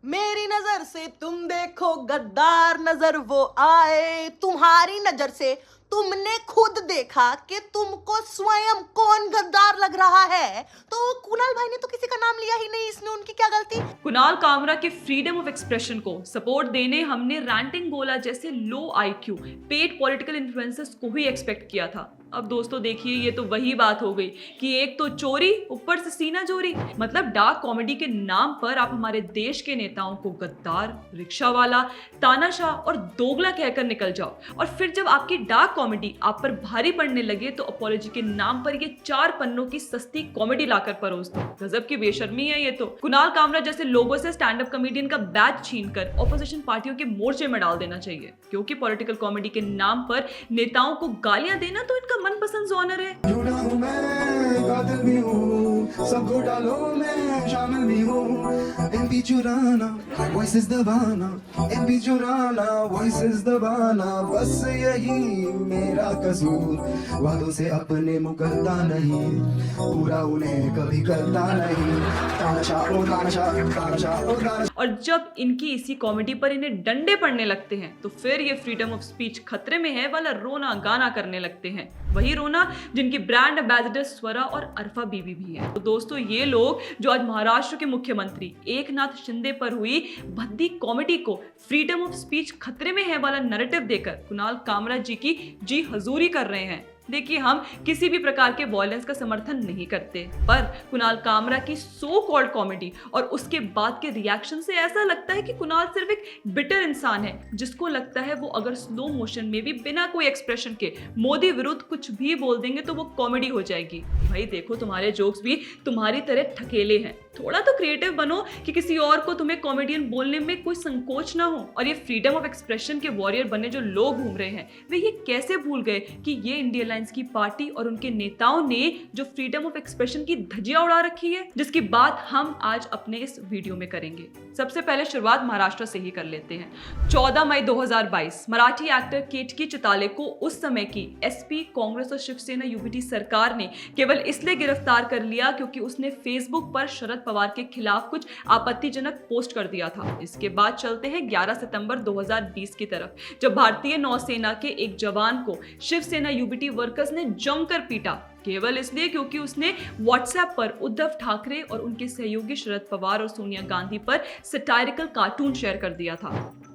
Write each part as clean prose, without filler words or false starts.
मेरी नजर से तुम देखो गद्दार नजर वो आए, तुम्हारी नजर से तुमने खुद देखा कि तुमको स्वयं कौन गद्दार लग रहा है। तो कुणाल भाई ने तो किसी का नाम लिया ही नहीं, इसमें उनकी क्या गलती। कुणाल कामरा के फ्रीडम ऑफ एक्सप्रेशन को सपोर्ट देने हमने रैंटिंग बोला जैसे लो आईक्यू पेड पॉलिटिकल इन्फ्लुएंसर्स को ही एक्सपेक्ट किया था। अब दोस्तों देखिए, ये तो वही बात हो गई कि एक तो चोरी ऊपर से सीना चोरी। मतलब डार्क कॉमेडी के नाम पर आप हमारे देश के नेताओं को गद्दार, रिक्शा वाला, तानाशाह और दोगला कहकर निकल जाओ, और फिर जब आपकी डार्क कॉमेडी आप पर भारी पड़ने लगे तो अपॉलॉजी के नाम पर ये 4 पन्नों की सस्ती कॉमेडी लाकर परोस दो। गजब की बेशर्मी है ये तो। कुणाल कामरा जैसे लोगों से स्टैंड अप कॉमेडियन का बैच छीनकर ऑपोजिशन पार्टियों के मोर्चे में डाल देना चाहिए, क्योंकि पॉलिटिकल कॉमेडी के नाम पर नेताओं को गालियां देना तो इनका मनपसंद जॉनर है। जुड़ा हूं मैं, कातिल भी हूं, सब घोटालों में शामिल भी हूं। एमपी चुराना, वॉइसेस दबाना, एमपी चुराना, वॉइसेस दबाना, बस यही मेरा कसूर। वादों से अपने मुकरता नहीं, पूरा उन्हें कभी करता नहीं। तानाशाह ओ तानाशाह, तानाशाह ओ तानाशाह। और जब इनकी इसी कॉमेडी पर इन्हें डंडे पड़ने लगते हैं तो फिर ये फ्रीडम ऑफ स्पीच खतरे में है वाला रोना गाना करने लगते हैं। वही रोना जिनकी ब्रांड एम्बेसडर स्वरा और अरफा बीबी भी है। तो दोस्तों, ये लोग जो आज महाराष्ट्र के मुख्यमंत्री एकनाथ शिंदे पर हुई भद्दी कॉमेडी को फ्रीडम ऑफ स्पीच खतरे में है वाला नैरेटिव देकर कुणाल कामरा जी की जी हजूरी कर रहे हैं। देखिए, हम किसी भी प्रकार के वॉयलेंस का समर्थन नहीं करते, पर कुणाल कामरा की सो कॉल्ड कॉमेडी और उसके बाद के रिएक्शन से ऐसा लगता है कि कुणाल सिर्फ एक बिटर इंसान है जिसको लगता है वो अगर स्लो मोशन में भी बिना कोई एक्सप्रेशन के मोदी विरुद्ध कुछ भी बोल देंगे तो वो कॉमेडी हो जाएगी। भाई देखो, तुम्हारे जोक्स भी तुम्हारी तरह ठकेले हैं। थोड़ा तो क्रिएटिव बनो कि किसी और को तुम्हें कॉमेडियन बोलने में कोई संकोच ना हो। और ये फ्रीडम ऑफ एक्सप्रेशन के वॉरियर बने जो लोग घूम रहे हैं, वे ये कैसे भूल गए कि ये इंडिया अलायंस की पार्टी और उनके नेताओं ने जो फ्रीडम ऑफ एक्सप्रेशन की धज्जियां उड़ा रखी है, जिसकी बात हम आज अपने इस वीडियो में करेंगे। सबसे पहले शुरुआत महाराष्ट्र से ही कर लेते हैं। 14 मई 2022 मराठी एक्टर केतकी चिताले को उस समय की एसपी, कांग्रेस और शिवसेना यूबीटी सरकार ने केवल इसलिए गिरफ्तार कर लिया क्योंकि उसने फेसबुक पर शरद पवार के खिलाफ कुछ आपत्तिजनक पोस्ट कर दिया था। इसके बाद चलते हैं 11 सितंबर 2020 की तरफ, जब भारतीय नौसेना के एक जवान को शिवसेना यूबीटी वर्कर्स ने जमकर पीटा, केवल इसलिए क्योंकि उसने व्हाट्सएप पर उद्धव ठाकरे और उनके सहयोगी शरद पवार और सोनिया गांधी पर सटायरिकल कार्टून शेयर कर दिया था।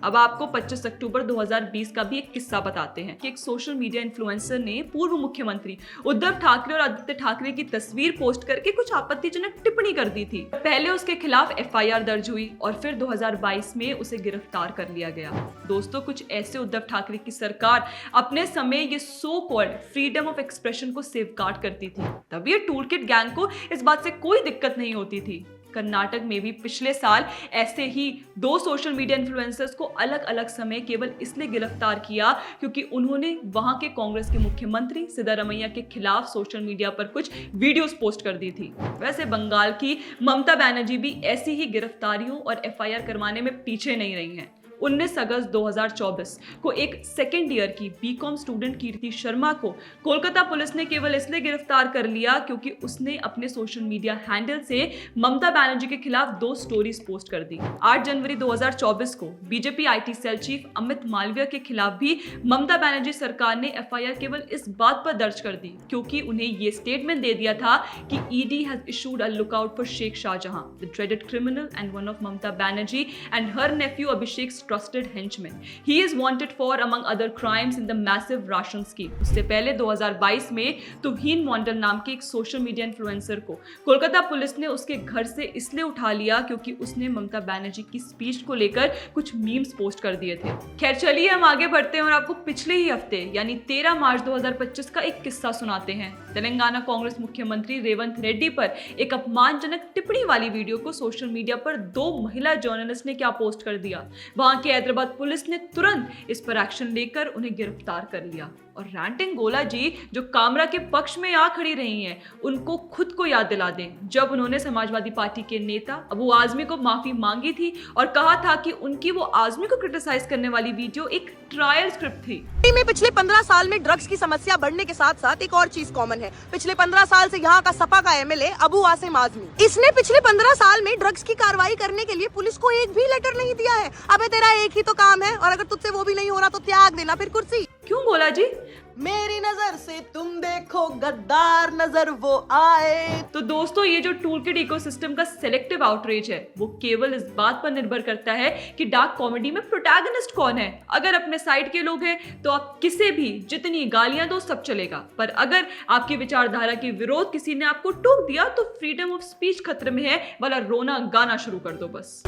अब आपको 25 अक्टूबर 2020 का भी एक किस्सा बताते हैं कि एक सोशल मीडिया इन्फ्लुएंसर ने पूर्व मुख्यमंत्री उद्धव ठाकरे और आदित्य ठाकरे की तस्वीर पोस्ट करके कुछ आपत्तिजनक टिप्पणी कर दी थी। पहले उसके खिलाफ एफआईआर दर्ज हुई और फिर 2022 में उसे गिरफ्तार कर लिया गया। दोस्तों, कुछ ऐसे उद्धव ठाकरे की सरकार अपने समय ये so called freedom of expression को सेफगार्ड करती थी। तब ये टूलकिट गैंग को इस बात से कोई दिक्कत नहीं होती थी। कर्नाटक में भी पिछले साल ऐसे ही 2 सोशल मीडिया इन्फ्लुएंसर्स को अलग अलग समय केवल इसलिए गिरफ्तार किया क्योंकि उन्होंने वहां के कांग्रेस के मुख्यमंत्री सिद्धारमैया के खिलाफ सोशल मीडिया पर कुछ वीडियोस पोस्ट कर दी थी। वैसे बंगाल की ममता बनर्जी भी ऐसी ही गिरफ्तारियों और एफआईआर करवाने में पीछे नहीं रही हैं। 19 अगस्त 2024 को एक सेकेंड ईयर की बीकॉम स्टूडेंट कीर्ति शर्मा को कोलकाता पुलिस ने केवल इसलिए गिरफ्तार कर लिया क्योंकि उसने अपने सोशल मीडिया हैंडल से ममता बनर्जी के खिलाफ 2 स्टोरीज पोस्ट कर दी। 8 जनवरी 2024 को BJP IT cell chief Amit Malviya के खिलाफ भी ममता बनर्जी सरकार ने एफआईआर केवल इस बात पर दर्ज कर दी क्योंकि उन्हें ये स्टेटमेंट दे दिया था कि ED has issued a lookout for Sheikh Shahjahan, the dreaded criminal and one of Mamata Banerjee and her nephew Abhishek trusted henchman. He is wanted for among other crimes in the massive Russian scheme. उससे पहले 2022 में तुहीन मॉन्डल नाम के एक सोशल मीडिया इन्फ्लुएंसर को Kolkata police ने उसके घर से इसलिए उठा लिया क्योंकि उसने ममता बनर्जी की स्पीच को लेकर कुछ मीम्स पोस्ट कर दिए थे। खैर, चलिए हम आगे बढ़ते हैं और आपको पिछले ही हफ्ते यानी 13 मार्च 2025 का एक किस्सा सुनाते हैं। तेलंगाना कांग्रेस मुख्यमंत्री रेवंत रेड्डी पर एक अपमानजनक टिप्पणी वाली वीडियो को सोशल मीडिया पर 2 महिला जर्नलिस्ट ने क्या पोस्ट कर दिया। वहां की हैदराबाद पुलिस ने तुरंत इस पर एक्शन लेकर उन्हें गिरफ्तार कर लिया। और रैंटिंग गोला जी जो कामरा के पक्ष में आ खड़ी रही हैं, उनको खुद को याद दिला दें जब उन्होंने समाजवादी पार्टी के नेता अबू आजमी को माफी मांगी थी और कहा था कि उनकी वो आजमी को क्रिटिसाइज करने वाली वीडियो एक ट्रायल स्क्रिप्ट थी। में पिछले 15 साल में ड्रग्स की समस्या बढ़ने के साथ साथ एक और चीज कॉमन है। पिछले 15 साल से यहाँ का सपा का एमएलए अबू आसिम आजमी, इसने पिछले 15 साल में ड्रग्स की कार्रवाई करने के लिए पुलिस को एक भी लेटर नहीं दिया है। अबे तेरा एक ही तो काम है और अगर तुझसे वो भी नहीं हो रहा तो त्याग देना फिर कुर्सी। क्यों गोला जी? मेरी नजर से तुम देखो गद्दार नजर वो आए। तो दोस्तों ये जो टूल किट इकोसिस्टम का सेलेक्टिव आउटरीच है वो केवल इस बात पर निर्भर करता है कि डार्क कॉमेडी में प्रोटैगनिस्ट कौन है। अगर अपने साइड के लोग हैं तो आप किसे भी जितनी गालियां दो सब चलेगा, पर अगर आपकी विचारधारा के विरोध किसी ने आपको टोक दिया तो फ्रीडम ऑफ स्पीच खतरे में है वाला रोना गाना शुरू कर दो बस।